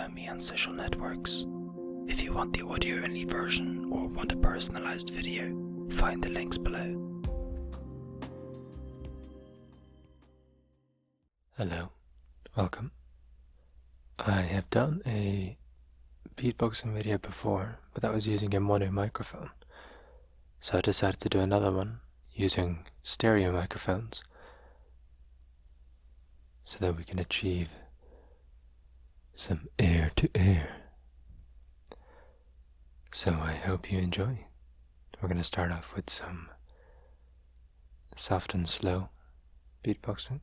follow me on social networks. If you want the audio-only version or want a personalized video, find the links below. Hello, welcome. I have done a beatboxing video before, but that was using a mono microphone. So I decided to do another one using stereo microphones so that we can achieve some ear to ear. So I hope you enjoy. We're going to start off with some soft and slow beatboxing.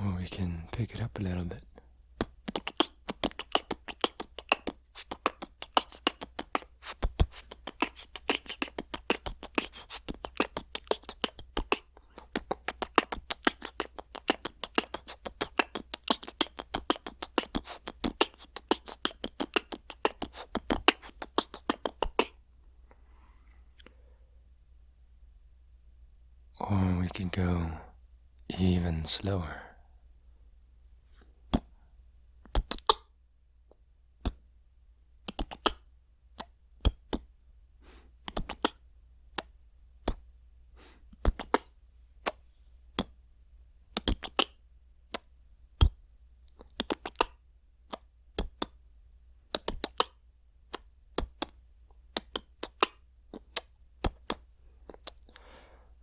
Or we can pick it up a little bit. Or we can go even slower.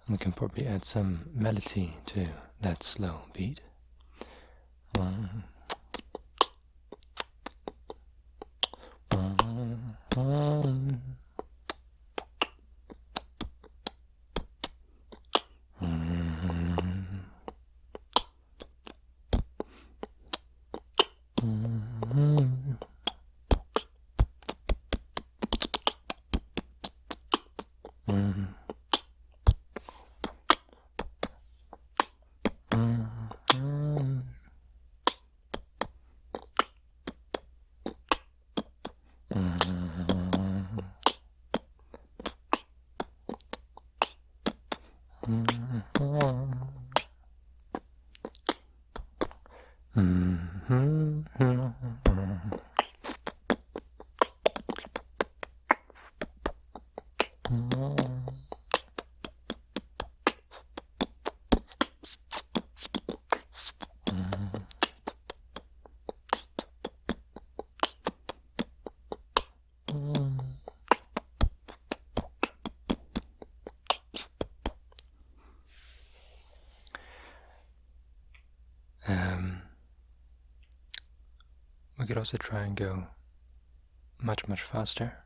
We can probably add some melody to that slow beat. We could also try and go much faster.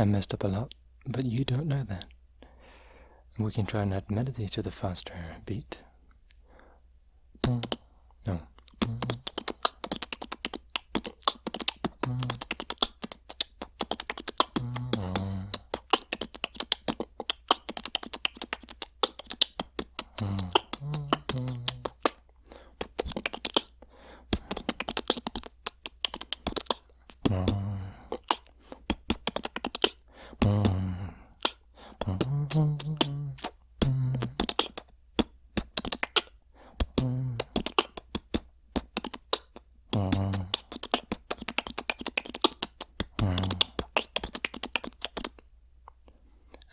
I messed up a lot, but you don't know that. We can try and add melody to the faster beat. No.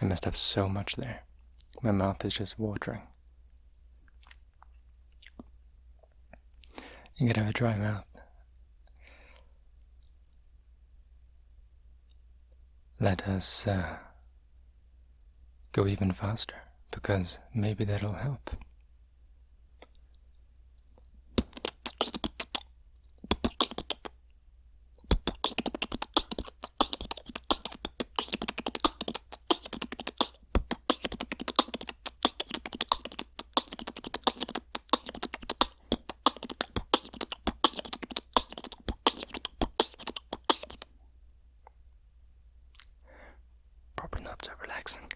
I messed up so much there. My mouth is just watering. You gotta have a dry mouth. Let us go even faster, because maybe that'll help. Not so relaxing.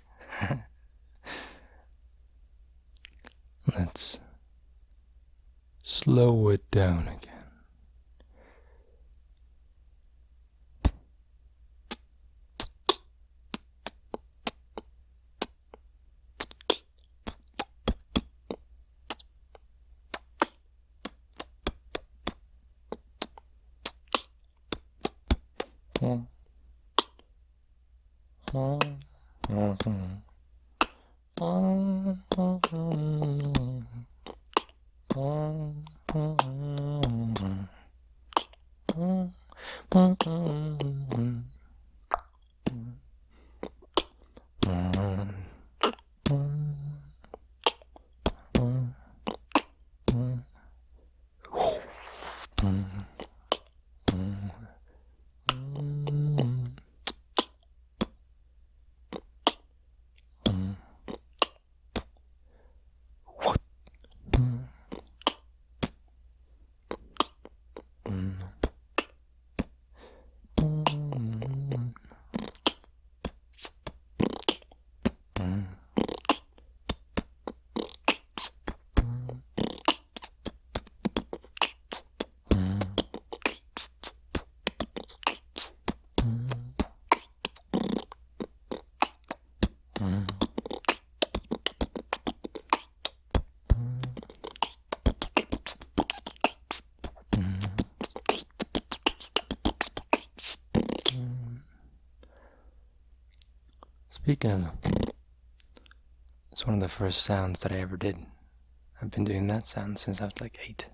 Let's slow it down again. Speaking of, it's one of the first sounds that I ever did. I've been doing that sound since I was like 8.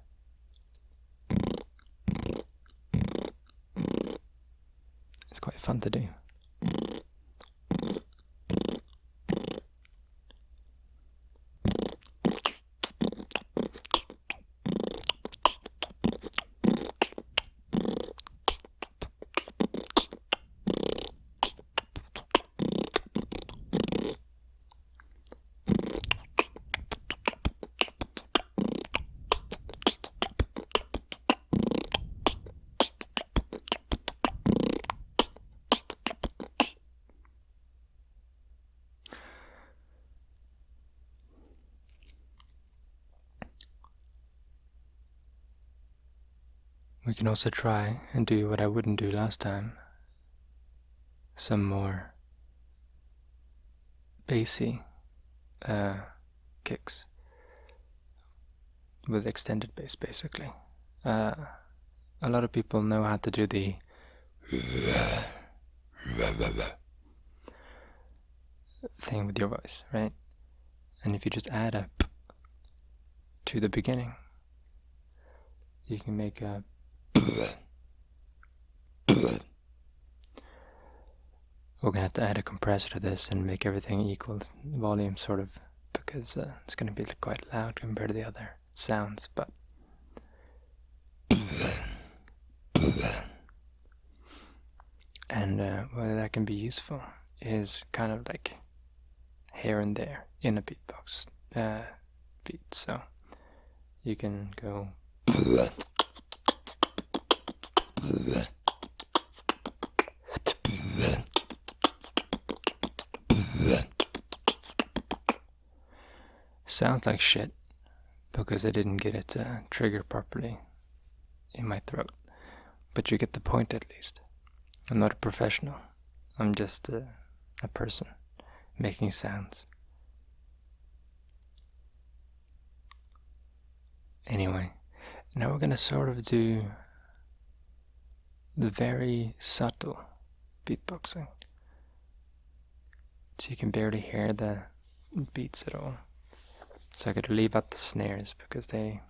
It's quite fun to do. We can also try and do what I wouldn't do last time. Some more bassy kicks with extended bass, basically. A lot of people know how to do the thing with your voice, right? And if you just add a p to the beginning, you can make a we're gonna have to add a compressor to this and make everything equal volume, sort of, because it's gonna be quite loud compared to the other sounds. But and whether that can be useful is kind of like here and there in a beatbox beat. So you can go. Sounds like shit because I didn't get it triggered properly in my throat, but you get the point at least. I'm not a professional. I'm just a person making sounds. Anyway, now we're gonna sort of do the very subtle beatboxing. so you can barely hear the beats at all. So I gotta leave out the snares because they're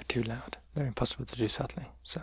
too loud. They're impossible to do subtly. So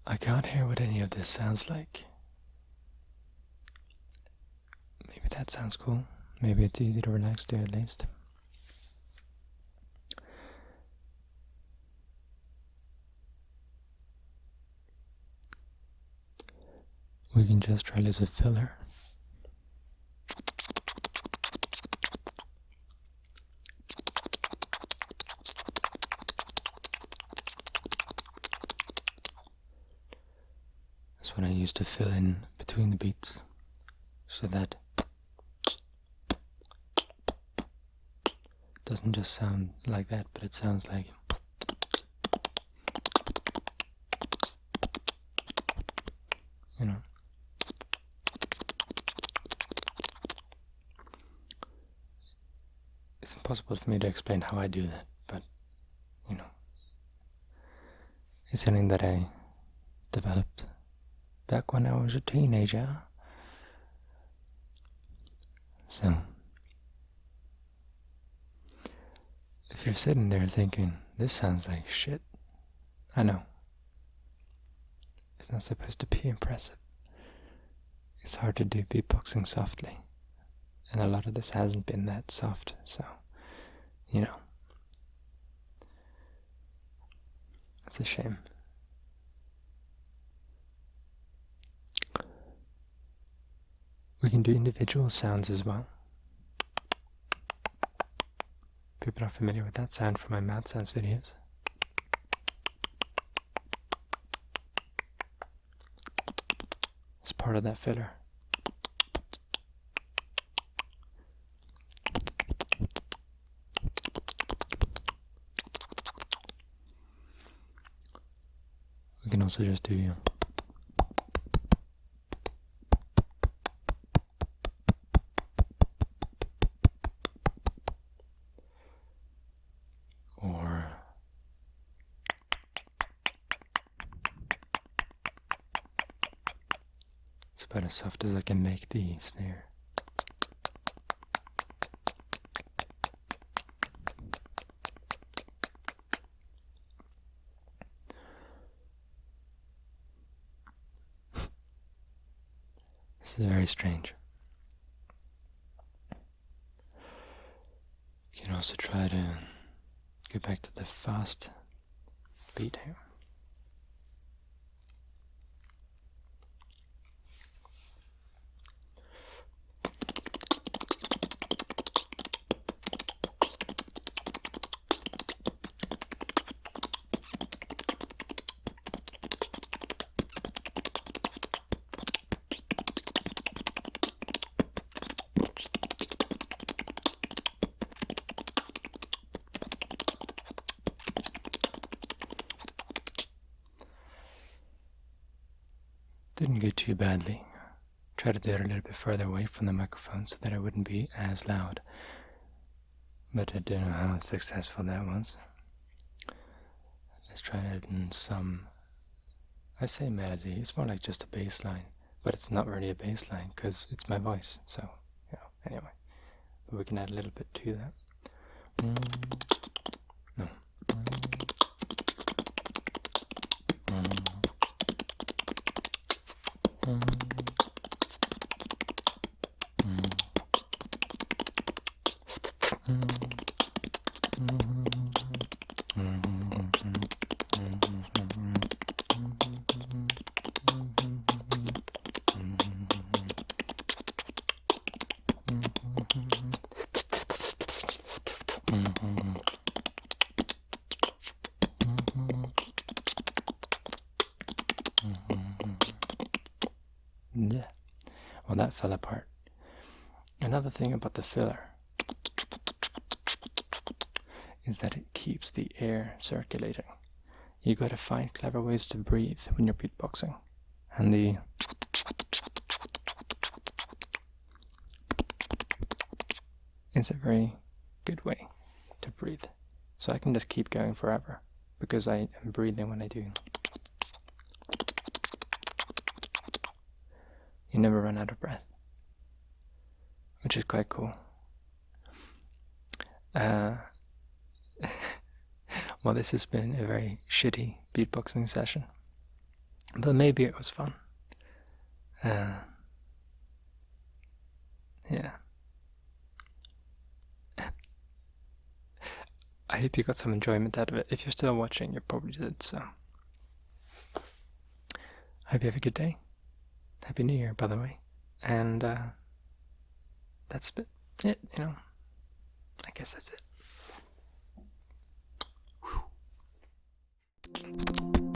I can't hear what any of this sounds like. Maybe that sounds cool. Maybe it's easy to relax to at least. We can just try as a filler. That's what I use to fill in between the beats, so that it doesn't just sound like that, but it sounds like it's impossible for me to explain how I do that, but it's something that I developed back when I was a teenager. So if you're sitting there thinking, this sounds like shit, I know. It's not supposed to be impressive. It's hard to do beatboxing softly. And a lot of this hasn't been that soft, so, it's a shame. We can do individual sounds as well. People are familiar with that sound from my mouth sounds videos. It's part of that filler. We can also just do or it's about as soft as I can make the snare. This is very strange. You can also try to go back to the fast beat here. Didn't go too badly. Tried to do it a little bit further away from the microphone so that it wouldn't be as loud. But I don't know how successful that was. Let's try it in some, I say melody, it's more like just a bass line. But it's not really a bass line because it's my voice. So, anyway. But we can add a little bit to that. No. Yeah, well, that fell apart. Another thing about the filler is that it keeps the air circulating. You gotta find clever ways to breathe when you're beatboxing. And the is a very good way to breathe. So I can just keep going forever because I am breathing when I do. You never run out of breath, which is quite cool. Well, this has been a very shitty beatboxing session, but maybe it was fun. Yeah. I hope you got some enjoyment out of it. If you're still watching, you probably did, so. I hope you have a good day. Happy New Year, by the way. And that's it, you know. I guess that's it. Whew.